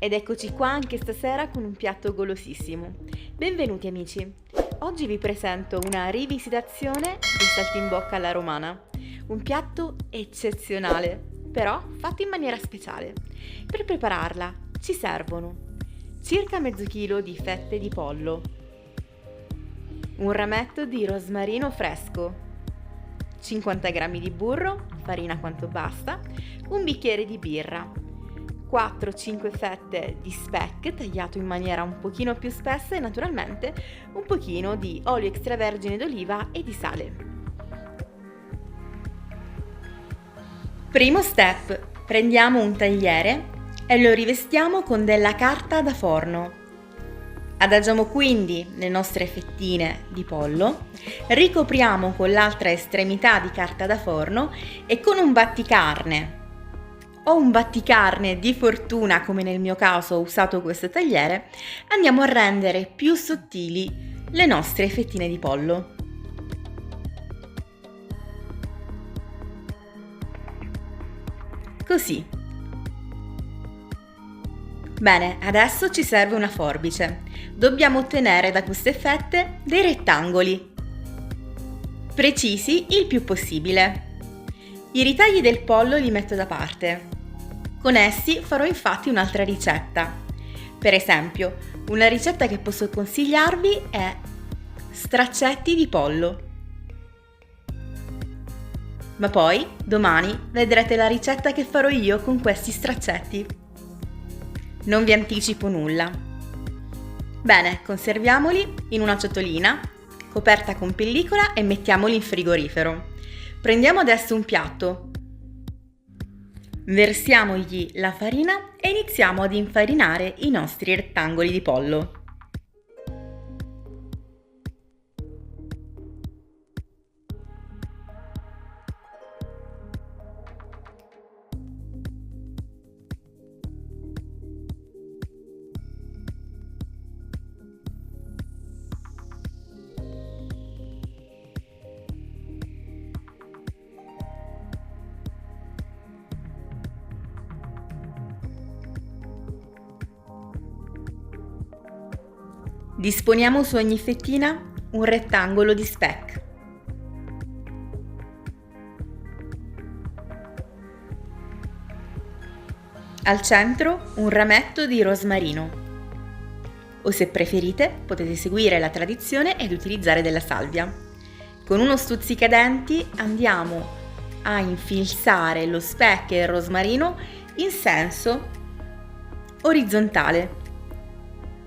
Ed eccoci qua anche stasera con un piatto golosissimo. Benvenuti amici! Oggi vi presento una rivisitazione del saltimbocca alla romana. Un piatto eccezionale, però fatto in maniera speciale. Per prepararla ci servono circa mezzo chilo di fette di pollo, un rametto di rosmarino fresco, 50 g di burro, farina quanto basta, un bicchiere di birra, 4-5 fette di speck tagliato in maniera un pochino più spessa e naturalmente un pochino di olio extravergine d'oliva e di sale. Primo step, prendiamo un tagliere e lo rivestiamo con della carta da forno. Adagiamo quindi le nostre fettine di pollo, ricopriamo con l'altra estremità di carta da forno e con un batticarne o un batticarne di fortuna, come nel mio caso ho usato questo tagliere, andiamo a rendere più sottili le nostre fettine di pollo. Così. Bene, adesso ci serve una forbice. Dobbiamo ottenere da queste fette dei rettangoli, precisi il più possibile. I ritagli del pollo li metto da parte. Con essi farò infatti un'altra ricetta. Per esempio, una ricetta che posso consigliarvi è straccetti di pollo. Ma poi, domani, vedrete la ricetta che farò io con questi straccetti. Non vi anticipo nulla. Bene, conserviamoli in una ciotolina, coperta con pellicola e mettiamoli in frigorifero. Prendiamo adesso un piatto. Versiamogli la farina e iniziamo ad infarinare i nostri rettangoli di pollo. Disponiamo su ogni fettina un rettangolo di speck. Al centro un rametto di rosmarino. O se preferite potete seguire la tradizione ed utilizzare della salvia. Con uno stuzzicadenti andiamo a infilzare lo speck e il rosmarino in senso orizzontale.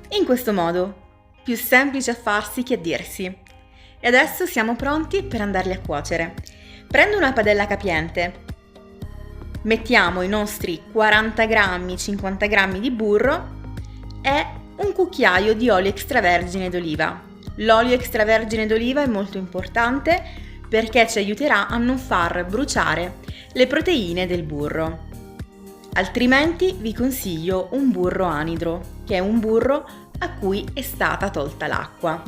In questo modo, più semplice a farsi che a dirsi. E adesso siamo pronti per andarli a cuocere. Prendo una padella capiente, mettiamo i nostri 40 g, 50 g di burro e un cucchiaio di olio extravergine d'oliva. L'olio extravergine d'oliva è molto importante perché ci aiuterà a non far bruciare le proteine del burro. Altrimenti vi consiglio un burro anidro, che è un burro a cui è stata tolta l'acqua.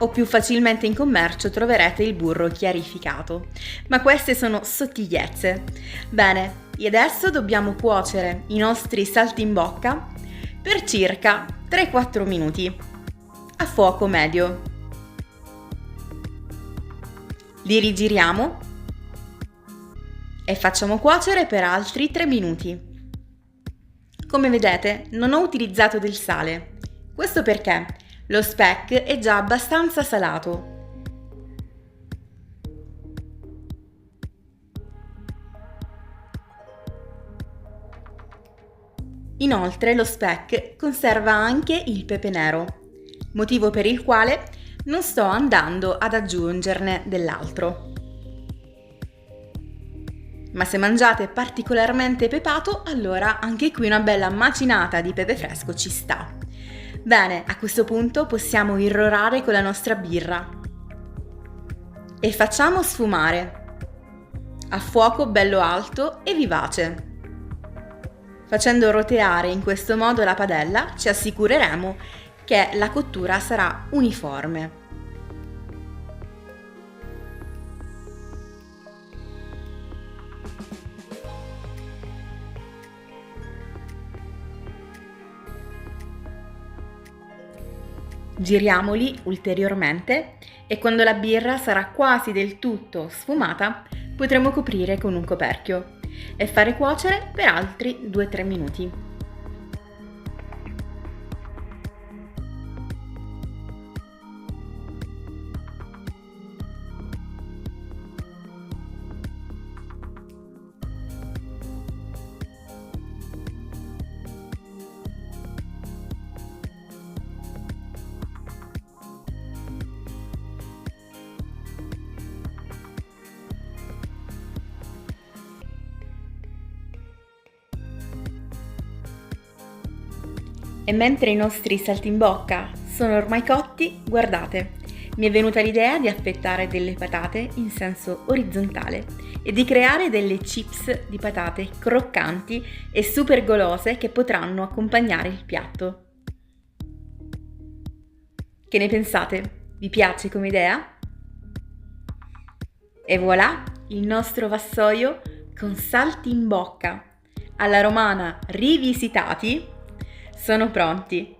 O più facilmente in commercio troverete il burro chiarificato. Ma queste sono sottigliezze. Bene, e adesso dobbiamo cuocere i nostri saltimbocca per circa 3-4 minuti a fuoco medio. Li rigiriamo e facciamo cuocere per altri 3 minuti. Come vedete, non ho utilizzato del sale. Questo perché lo speck è già abbastanza salato. Inoltre lo speck conserva anche il pepe nero, motivo per il quale non sto andando ad aggiungerne dell'altro. Ma se mangiate particolarmente pepato, allora anche qui una bella macinata di pepe fresco ci sta. Bene, a questo punto possiamo irrorare con la nostra birra e facciamo sfumare a fuoco bello alto e vivace. Facendo roteare in questo modo la padella ci assicureremo che la cottura sarà uniforme. Giriamoli ulteriormente e quando la birra sarà quasi del tutto sfumata potremo coprire con un coperchio e fare cuocere per altri 2-3 minuti. E mentre i nostri saltimbocca sono ormai cotti, guardate, mi è venuta l'idea di affettare delle patate in senso orizzontale e di creare delle chips di patate croccanti e super golose che potranno accompagnare il piatto. Che ne pensate? Vi piace come idea? E voilà, il nostro vassoio con saltimbocca alla romana rivisitati sono pronti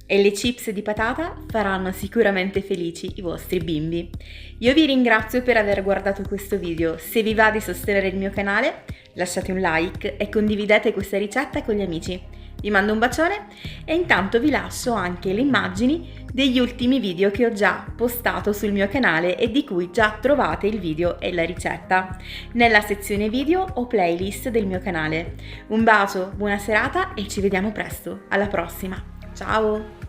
e le chips di patata faranno sicuramente felici i vostri bimbi. Io vi ringrazio per aver guardato questo video. Se vi va di sostenere il mio canale, lasciate un like e condividete questa ricetta con gli amici. Vi mando un bacione e intanto vi lascio anche le immagini degli ultimi video che ho già postato sul mio canale e di cui già trovate il video e la ricetta nella sezione video o playlist del mio canale. Un bacio, buona serata e ci vediamo presto. Alla prossima. Ciao!